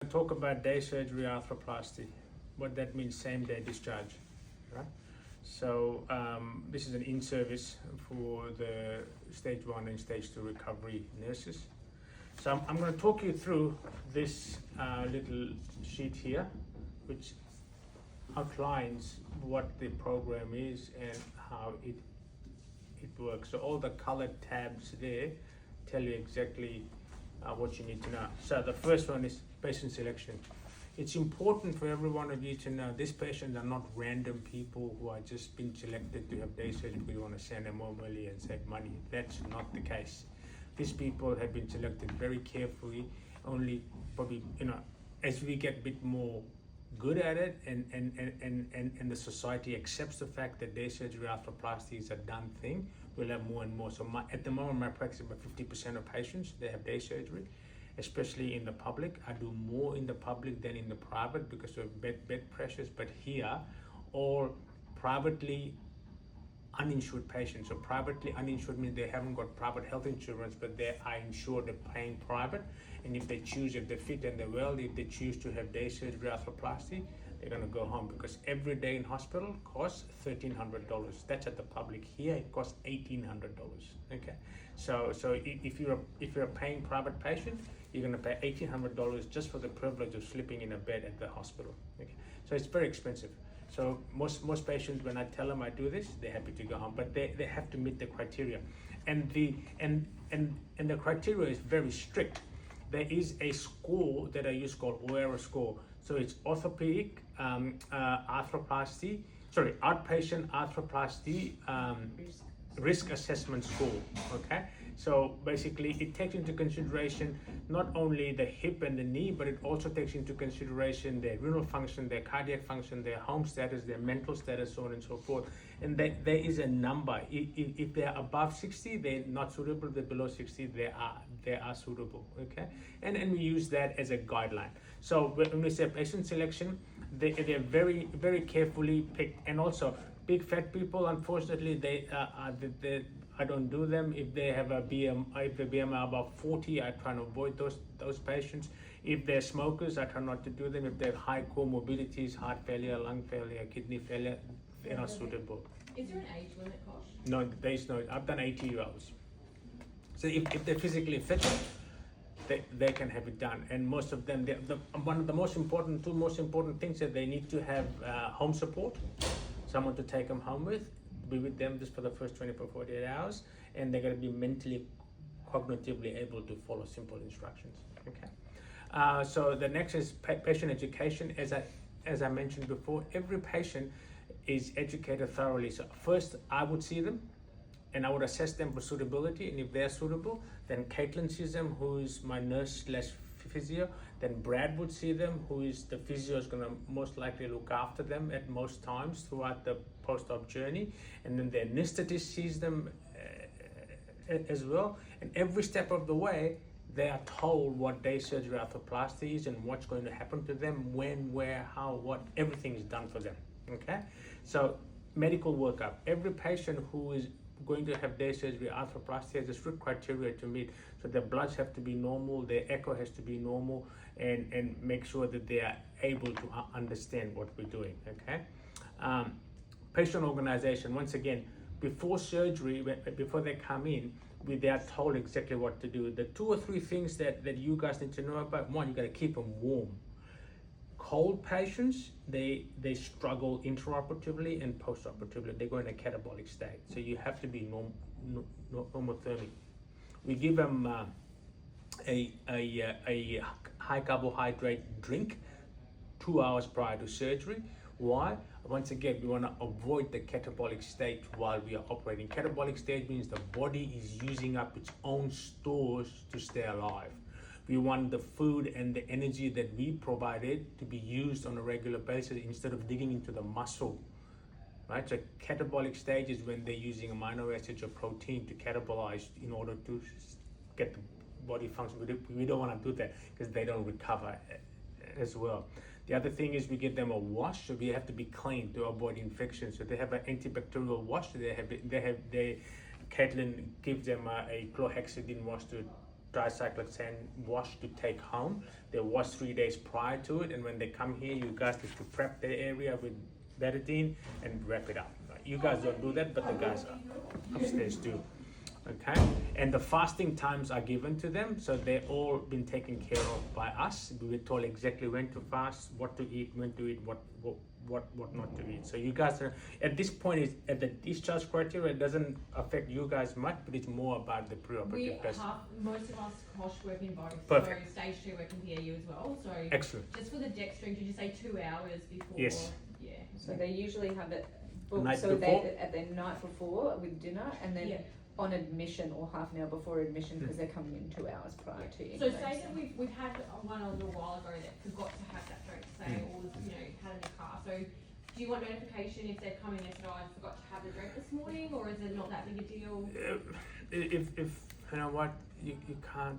to talk about day surgery arthroplasty. What that means, same day discharge, right? So this is an in-service for the stage 1 and stage 2 recovery nurses. So I'm going to talk you through this little sheet here, which outlines what the program is and how it works. So all the colored tabs there tell you exactly what you need to know. So the first one is patient selection. It's important for every one of you to know these patients are not random people who are just been selected to have day surgery. We want to send them home early and save money. That's not the case. These people have been selected very carefully. Only probably, as we get a bit more good at it and the society accepts the fact that day surgery arthroplasty is a done thing, we'll have more and more. So at the moment, my practice, about 50% of patients, they have day surgery, especially in the public. I do more in the public than in the private because of bed pressures, but here, all privately uninsured patients. So privately uninsured means they haven't got private health insurance, but they are insured, they're paying private. And if they choose, if they're fit and they're well, if they choose to have day surgery arthroplasty, they're going to go home because every day in hospital costs $1,300. That's at the public. Here it costs $1,800. Okay, so if you're a paying private patient, you're going to pay $1,800 just for the privilege of sleeping in a bed at the hospital. Okay, so it's very expensive. So most patients, when I tell them I do this, they're happy to go home, but they have to meet the criteria, and the criteria is very strict. There is a score that I use called OERA score. So it's orthopedic arthroplasty, outpatient arthroplasty risk assessment score. Okay, so basically it takes into consideration not only the hip and the knee, but it also takes into consideration their renal function, their cardiac function, their home status, their mental status, so on and so forth. And there is a number. If they're above 60, they're not suitable. If they're below 60, they are suitable. Okay, and we use that as a guideline. So when we say patient selection, they're very, very carefully picked. And also big fat people, unfortunately, I don't do them. If they have a BMI above 40, I try to avoid those patients. If they're smokers, I try not to do them. If they have high comorbidities, heart failure, lung failure, kidney failure, they're not suitable. Is there an age limit, Kosh? No, there is no. I've done 80-year-olds. So if they're physically fit, they can have it done. And most of them, one of the two most important things that they need to have home support, someone to take them home with, be with them just for the first 24, 48 hours, and they're going to be mentally, cognitively able to follow simple instructions. Okay. So the next is patient education. As I mentioned before, every patient is educated thoroughly. So first, I would see them, and I would assess them for suitability. And if they're suitable, then Caitlin sees them, who is my nurse/physio. Then Brad would see them, who is the physio, is going to most likely look after them at most times throughout the post-op journey. And then the anesthetist sees them as well. And every step of the way, they are told what day surgery arthroplasty is and what's going to happen to them, when, where, how, what, everything is done for them. Okay, so medical workup. Every patient who is going to have day surgery arthroplasty has a strict criteria to meet. So their bloods have to be normal, their echo has to be normal, and make sure that they are able to understand what we're doing. Okay, patient organization. Once again, before surgery, before they come in, they are told exactly what to do. The 2 or 3 things that you guys need to know about: one, you got to keep them warm. Cold patients, they struggle intraoperatively and postoperatively. They go in a catabolic state. So you have to be normothermic. We give them a high carbohydrate drink 2 hours prior to surgery. Why? Once again, we want to avoid the catabolic state while we are operating. Catabolic state means the body is using up its own stores to stay alive. We want the food and the energy that we provided to be used on a regular basis instead of digging into the muscle, right? So catabolic stage is when they're using amino acids or protein to catabolize in order to get the body function. We don't want to do that because they don't recover as well. The other thing is we give them a wash, so we have to be clean to avoid infection. So they have an antibacterial wash. Caitlin gives them a chlorhexidine wash to tricycloxane wash to take home. They wash 3 days prior to it, and when they come here, you guys need to prep the area with betadine and wrap it up. You guys don't do that, but the guys upstairs do. Okay, and the fasting times are given to them, so they're all been taken care of by us. We were told exactly when to fast, what to eat, when to eat, what not to eat. So you guys are at this point is at the discharge criteria. It doesn't affect you guys much, but it's more about the preoperative test. Most of us Kosh work in both. Perfect. So stage 2 work in PAU as well. So Excellent. just for the dextrin, did you say 2 hours before? Yes. Yeah. So they usually have it booked, Night so before? they at their night before with dinner, and then Yeah. on admission or half an hour before admission, because they're coming in 2 hours prior to you. So say that we've had one a little while ago that forgot to have that drink, say, or had in the car. So do you want notification if they're coming in and said, I forgot to have the drink this morning, or is it not that big a deal? If you know what, you can't.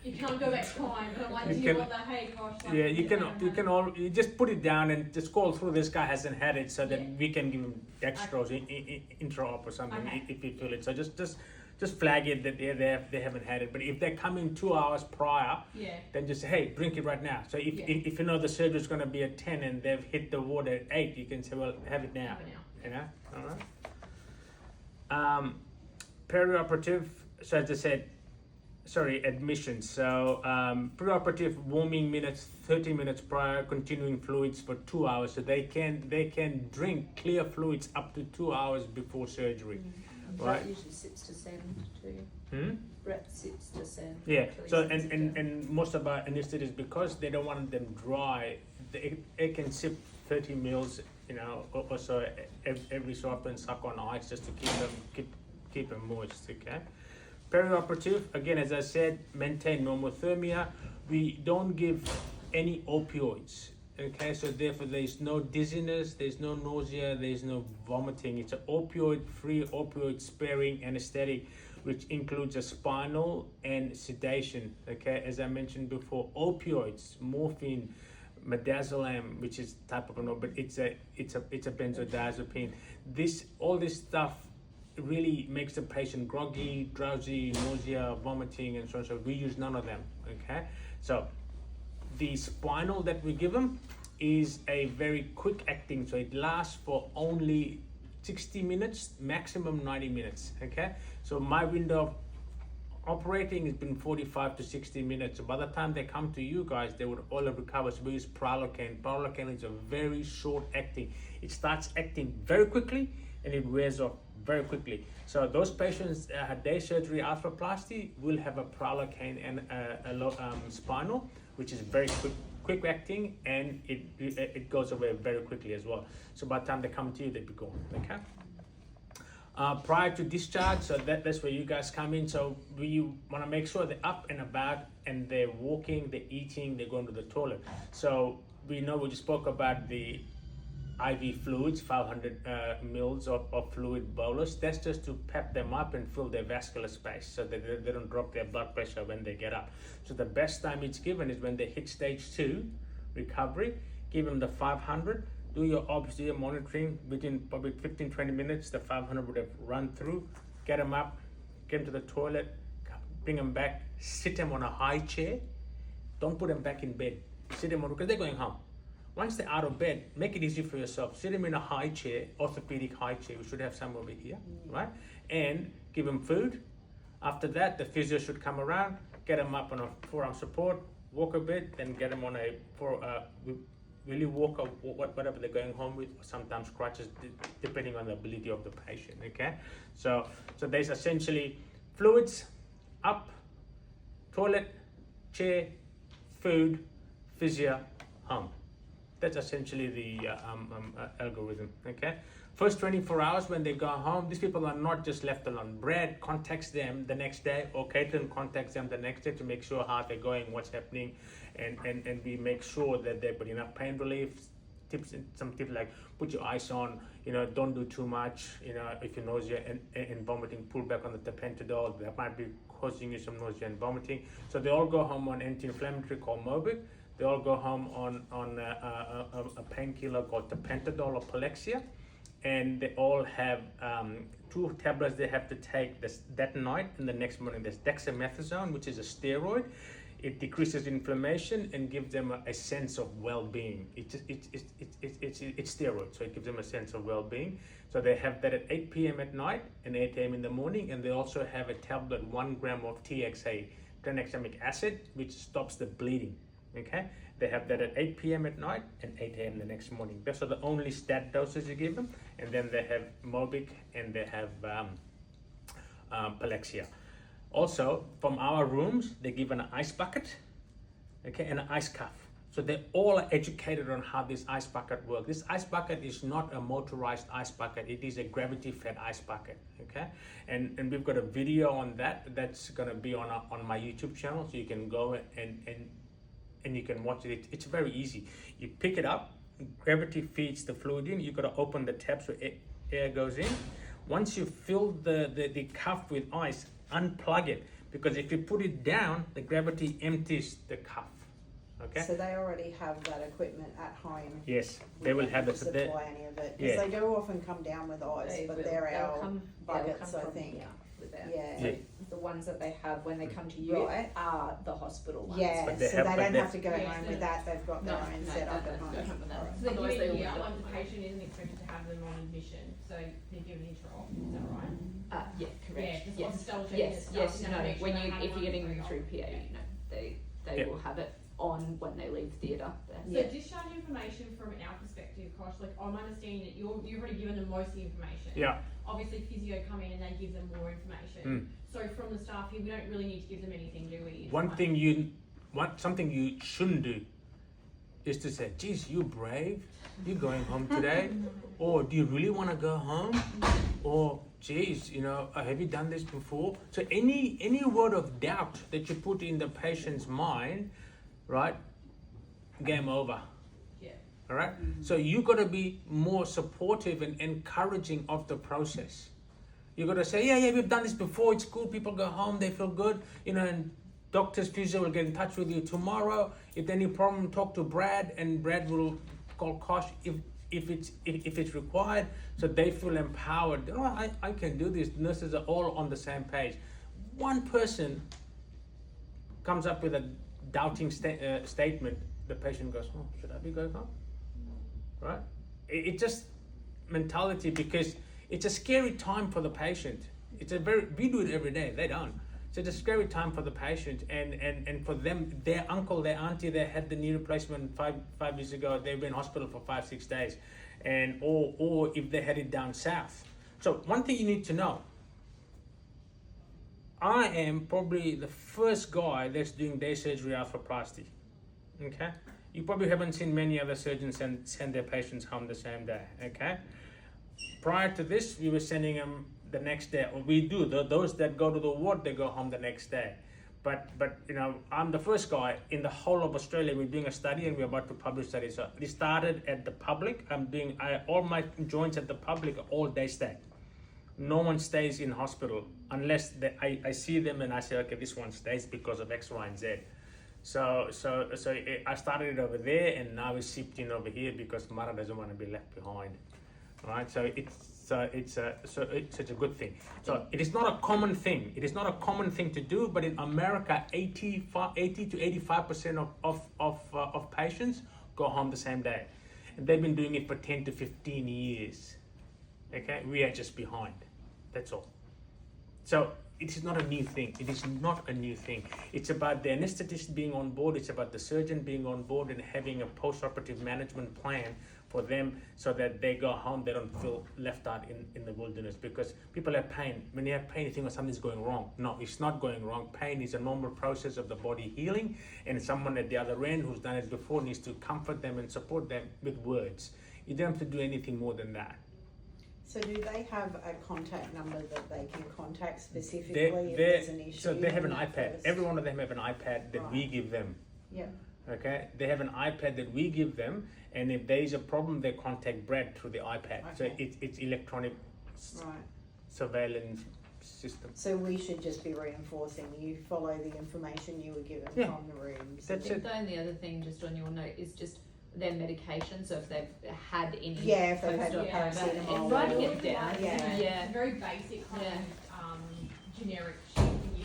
You can't go back time, but I'm like, You do you can- want the hey gosh? Like, Yeah, you just put it down and just call through. This guy hasn't had it, so that Yeah. we can give him dextrose intra-op or something Okay. if you feel it. So just flag it that they haven't had it. But if they come in 2 hours prior, Yeah. then just say, hey, drink it right now. So if Yeah. if you know the surgery's going to be at 10 and they've hit the water at 8, you can say, well, have it now. Have it now. You know, all right. Perioperative. So as I said. Sorry, admission. So preoperative warming minutes, 30 minutes prior, continuing fluids for 2 hours. So they can drink clear fluids up to 2 hours before surgery. Brett usually sits to send too. Brett sits to send. Yeah. until he So sends it down. and most of our anesthetists, because they don't want them dry, they can sip 30 mils, or so every so often, suck on ice just to keep them moist. Okay. Perioperative, again, as I said, maintain normothermia. We don't give any opioids, okay? So therefore, there's no dizziness, there's no nausea, there's no vomiting. It's an opioid-free, opioid-sparing anesthetic, which includes a spinal and sedation, okay? As I mentioned before, opioids, morphine, midazolam, which is type of an, but it's a benzodiazepine. All this stuff really makes the patient groggy, drowsy, nausea, vomiting, and so on. So we use none of them. Okay, so the spinal that we give them is a very quick acting, so it lasts for only 60 minutes, maximum 90 minutes. Okay, so my window of operating has been 45 to 60 minutes. So by the time they come to you guys, they would all have recovered. So we use Pralocaine. Pralocaine is a very short acting. It starts acting very quickly and it wears off very quickly. So those patients had day surgery arthroplasty will have a Pralocaine and a spinal, which is very quick acting, and it goes away very quickly as well. So by the time they come to you, they'd be gone. Okay. Prior to discharge, so that's where you guys come in. So we want to make sure they're up and about and they're walking, they're eating, they're going to the toilet. So we just spoke about the IV fluids, 500 mils of fluid bolus. That's just to pep them up and fill their vascular space so that they don't drop their blood pressure when they get up. So the best time it's given is when they hit stage 2 recovery. Give them the 500. Do your obs, do your monitoring within probably 15-20 minutes. The 500 would have run through. Get them up, get them to the toilet, bring them back, sit them on a high chair. Don't put them back in bed. Sit them on, because they're going home. Once they're out of bed, make it easy for yourself. Sit them in a high chair, orthopedic high chair. We should have some over here, right? And give them food. After that, the physio should come around, get them up on a forearm support, walk a bit, then get them on really walk or whatever they're going home with, or sometimes crutches, depending on the ability of the patient. Okay, so there's essentially fluids, up, toilet, chair, food, physio, home. That's essentially the algorithm. Okay. First 24 hours when they go home, these people are not just left alone. Brad contacts them the next day, or Caitlin contacts them the next day to make sure how they're going, what's happening, and we make sure that they've got enough pain relief. Some tips like put your ice on, don't do too much, if you're nausea and vomiting, pull back on the tapentadol. That might be causing you some nausea and vomiting. So they all go home on anti-inflammatory called Mobic. They all go home on a painkiller called tapentadol or Polexia. and they all have 2 tablets they have to take that night, and the next morning there's dexamethasone, which is a steroid. It decreases inflammation and gives them a sense of well-being. It's steroid, so it gives them a sense of well-being. So they have that at 8 p.m. at night and 8 a.m. in the morning, and they also have a tablet, 1 gram of TXA, tranexamic acid, which stops the bleeding. Okay, they have that at 8 p.m. at night and 8 a.m. the next morning. Those are the only stat doses you give them, and then they have Mobic and they have Palexia. Also, from our rooms, they give an ice bucket, okay, and an ice cuff. So they all are educated on how this ice bucket works. This ice bucket is not a motorized ice bucket. It is a gravity-fed ice bucket, okay? And we've got a video on that that's gonna be on my YouTube channel, so you can go and you can watch it. It's very easy. You pick it up, gravity feeds the fluid in. You gotta open the tab so air goes in. Once you fill the cuff with ice, unplug it, because if you put it down, the gravity empties the cuff. Okay. So they already have that equipment at home. Yes, they will have to it. supply any of it, because they do often come down with ice, but they're our buckets, I think. Yeah. The ones that they have when they come to you are the hospital ones. Yeah, But so they have- they but don't they- have to go home with that. They've got their own setup at home. So they're Otherwise giving they here, all like the patient isn't expected to have them on admission, so they're given intraop, is that right? Yeah, correct. Yeah, just yes. like double checking Yes, the yes, stuff, you no, know, make sure when they you, have if one you're getting them pre-op. through PA, Yeah. you know, they Yeah. will have it on when they leave theatre. So discharge information from our perspective, Kosh, like I'm understanding that you've already given them most of the information. Yeah. Obviously physio come in and they give them more information. So from the staff here, we don't really need to give them anything, do we? It's Something you shouldn't do is to say, geez, you're brave, you're going home today, or do you really want to go home, or geez, you know, have you done this before? So any word of doubt that you put in the patient's mind, right, game over. Yeah. All right. So you got to be more supportive and encouraging of the process. You got to say, yeah, we've done this before. It's cool. People go home, they feel good, you know. And doctors, physio will get in touch with you tomorrow. If any problem, talk to Brad, and Brad will call Kosh if it's required. So they feel empowered. Oh, I can do this. Nurses are all on the same page. One person comes up with a doubting statement. The patient goes, oh, should I be going home? Right? It just mentality, because it's a scary time for the patient. We do it every day, they don't. So it's a scary time for the patient, and for them, their uncle, their auntie, they had the knee replacement five years ago, they've been in hospital for 5-6 days, and or if they had it down south. So one thing you need to know, I am probably the first guy that's doing day surgery arthroplasty. Okay? You probably haven't seen many other surgeons send their patients home the same day. Okay? Prior to this, we were sending them the next day. Or we do. Those that go to the ward, they go home the next day. But you know, I'm the first guy in the whole of Australia. We're doing a study, and we're about to publish study. So we started at the public. I'm doing all my joints at the public all day stay. No one stays in hospital unless I see them and I say, okay, this one stays because of X, Y, and Z. So I started it over there, and now we shipped in over here because Mara doesn't want to be left behind. All right, so it's a good thing. So it is not a common thing. It is not a common thing to do, but in America, 80 to 85% of patients go home the same day, and they've been doing it for 10 to 15 years. Okay, we are just behind. That's all. So it is not a new thing. It is not a new thing. It's about the anesthetist being on board. It's about the surgeon being on board and having a post-operative management plan for them so that they go home, they don't feel left out in the wilderness, because people have pain. When you have pain, you think something's going wrong. No, it's not going wrong. Pain is a normal process of the body healing, and someone at the other end who's done it before needs to comfort them and support them with words. You don't have to do anything more than that. So do they have a contact number that they can contact specifically if there's an issue? So they have an in that iPad. first- Every one of them have an iPad that we give them. Yeah. Okay, they have an iPad that we give them, and if there is a problem, they contact Brad through the iPad. So Okay. it's electronic Right. surveillance system. So we should just be reinforcing you follow the information you were given Yeah. from the rooms. That's it. The only other thing just on your note is just their medication, so if they've had any if they've had post-op paracetamol and writing or- it down. Very basic kind Yeah. of generic sheet for you.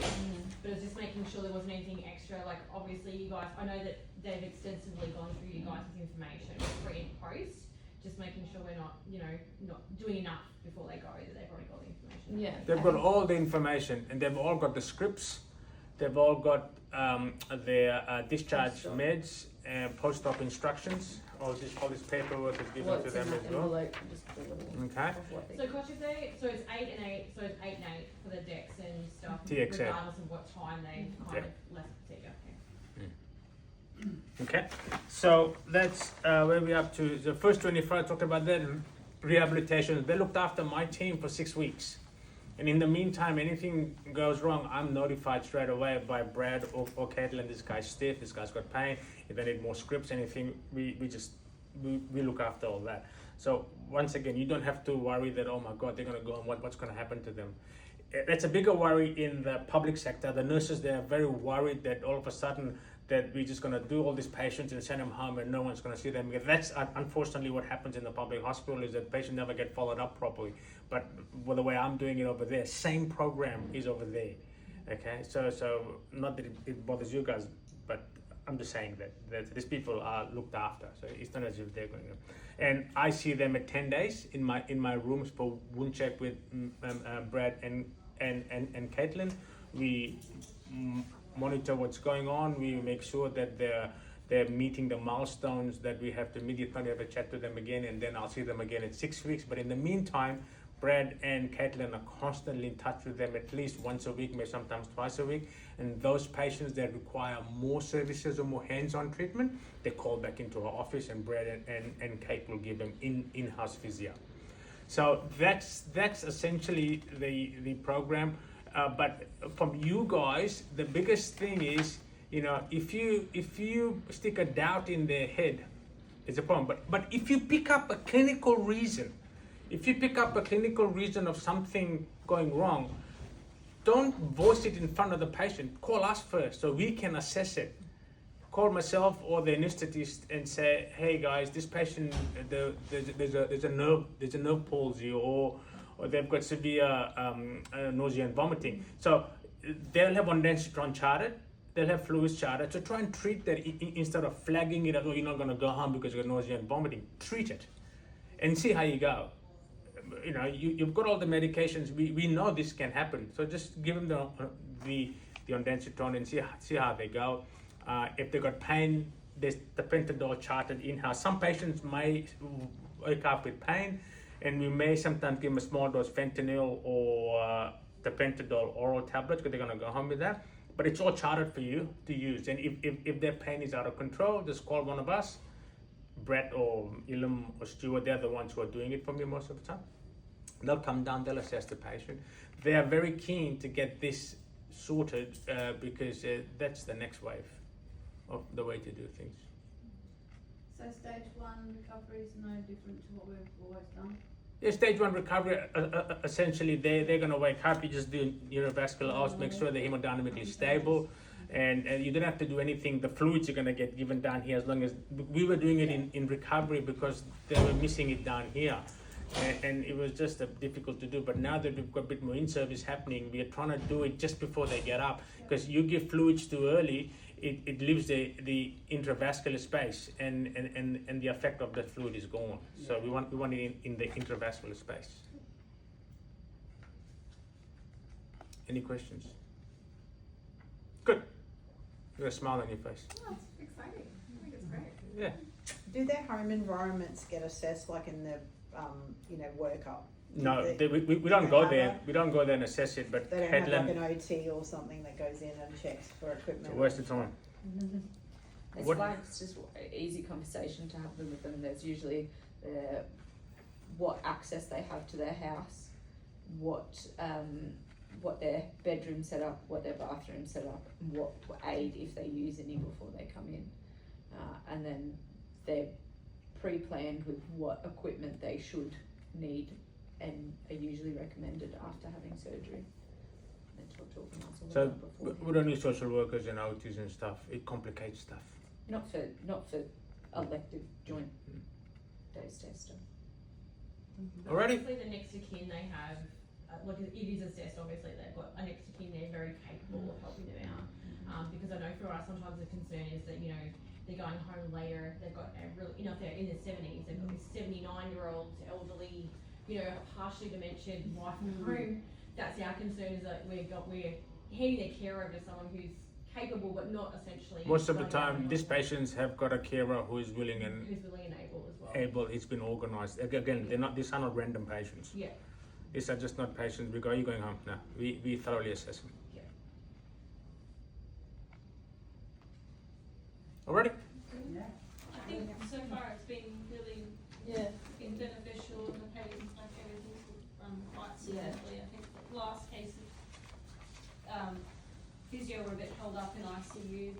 But it was just making sure there wasn't anything extra. Like obviously you guys, I know that they've extensively gone through you guys' information pre and post. Just making sure we're not, not doing enough before they go, that they've already got the information. Yeah. They've got all the information, and they've all got the scripts. They've all got their discharge Post-op. meds and post-op instructions. All this paperwork is given to What's them in as that well. envelope, just a little Okay. of what they So coach, if they, so it's 8 and 8, so it's 8 and 8 for the decks and stuff, TXA. regardless of what time they kind of left the procedure. Okay, so that's where we're up to. The first 25 talked about that rehabilitation. They looked after my team for 6 weeks. And in the meantime, anything goes wrong, I'm notified straight away by Brad or Caitlin. This guy's stiff, this guy's got pain. If they need more scripts, anything, we look after all that. So once again, you don't have to worry that, oh my God, they're gonna go and what's gonna happen to them. That's a bigger worry in the public sector. The nurses, they are very worried that all of a sudden that we're just gonna do all these patients and send them home and no one's gonna see them. That's unfortunately what happens in the public hospital, is that patients never get followed up properly. But with the way I'm doing it over there, same program is over there. Okay, so not that it bothers you guys, but I'm just saying that these people are looked after. So it's not as if they're going to. And I see them at 10 days in my rooms for wound check with Brad and Caitlin. We monitor what's going on. We make sure that they're meeting the milestones that we have to meet. You can't ever chat to them again, and then I'll see them again in 6 weeks. But in the meantime, Brad and Caitlin are constantly in touch with them at least once a week, maybe sometimes twice a week. And those patients that require more services or more hands-on treatment, they call back into our office, and Brad and Kate will give them in-house physio. So that's essentially the program. But from you guys, the biggest thing is, if you stick a doubt in their head, it's a problem. But if you pick up a clinical reason, of something going wrong, don't voice it in front of the patient. Call us first so we can assess it. Call myself or the anesthetist and say, hey guys, this patient, there's a nerve palsy, or they've got severe nausea and vomiting. So they'll have ondansetron charted, they'll have fluids charted. So try and treat that instead of flagging it as, oh, you're not going to go home because you've got nausea and vomiting. Treat it and see how you go. You've got all the medications. We know this can happen. So just give them the ondansetron and see how they go. If they've got pain, there's the pentadol charted in-house. Some patients may wake up with pain, and we may sometimes give them a small dose fentanyl or the pentadol oral tablets, because they're going to go home with that. But it's all charted for you to use. And if their pain is out of control, just call one of us. Brett or Ilham or Stuart, they're the ones who are doing it for me most of the time. They'll come down, they'll assess the patient. They are very keen to get this sorted because that's the next wave of the way to do things. So stage 1 recovery is no different to what we've always done? Yeah, stage 1 recovery, essentially they're going to wake up, you just do neurovascular ults, make sure they're hemodynamically stable, and you don't have to do anything. The fluids are going to get given down here, as long as we were doing it in recovery because they were missing it down here. And it was just difficult to do. But now that we've got a bit more in-service happening, we are trying to do it just before they get up, because you give fluids too early, it leaves the intravascular space, and the effect of that fluid is gone. So we want it in the intravascular space. Any questions? Good. You got a smile on your face. Oh, it's exciting. I think it's great. Yeah. Do their home environments get assessed like in the workup? No, we don't go there. We don't go there and assess it. But They don't have Caitlin, like an OT or something that goes in and checks for equipment. it's a waste of time. It's What- like it's just an easy conversation to have with them. There's usually what access they have to their house, what their bedroom set up, what their bathroom set up, and what aid if they use any before they come in, and then they're pre-planned with what equipment they should need and are usually recommended after having surgery. They talk to us all So about we beforehand. don't need social workers and OTs and stuff. It complicates stuff. Not for elective joint days tester. Alrighty. Obviously, the next of kin they have, like it is assessed. Obviously, they've got a next of kin. They're very capable of helping them out. Because I know for us, sometimes the concern is that they're going home later. They've got a really, if they're in their 70s, they've got this 79-year-old elderly, partially dementia wife at home. That's our concern, is that we're handing their care over to someone who's capable but not essentially. Most of the going time, out these patients have got a carer who is willing and who's willing and able as well. able. It's been organised. Again, these are not random patients. Yeah. These are just not patients. We go, are you going home? No, we thoroughly assess them. Yeah. Alrighty. Yeah. I think so far it's been really been beneficial, and the patients, like everything's run quite smoothly. I think the last case of physio were a bit held up in ICU, but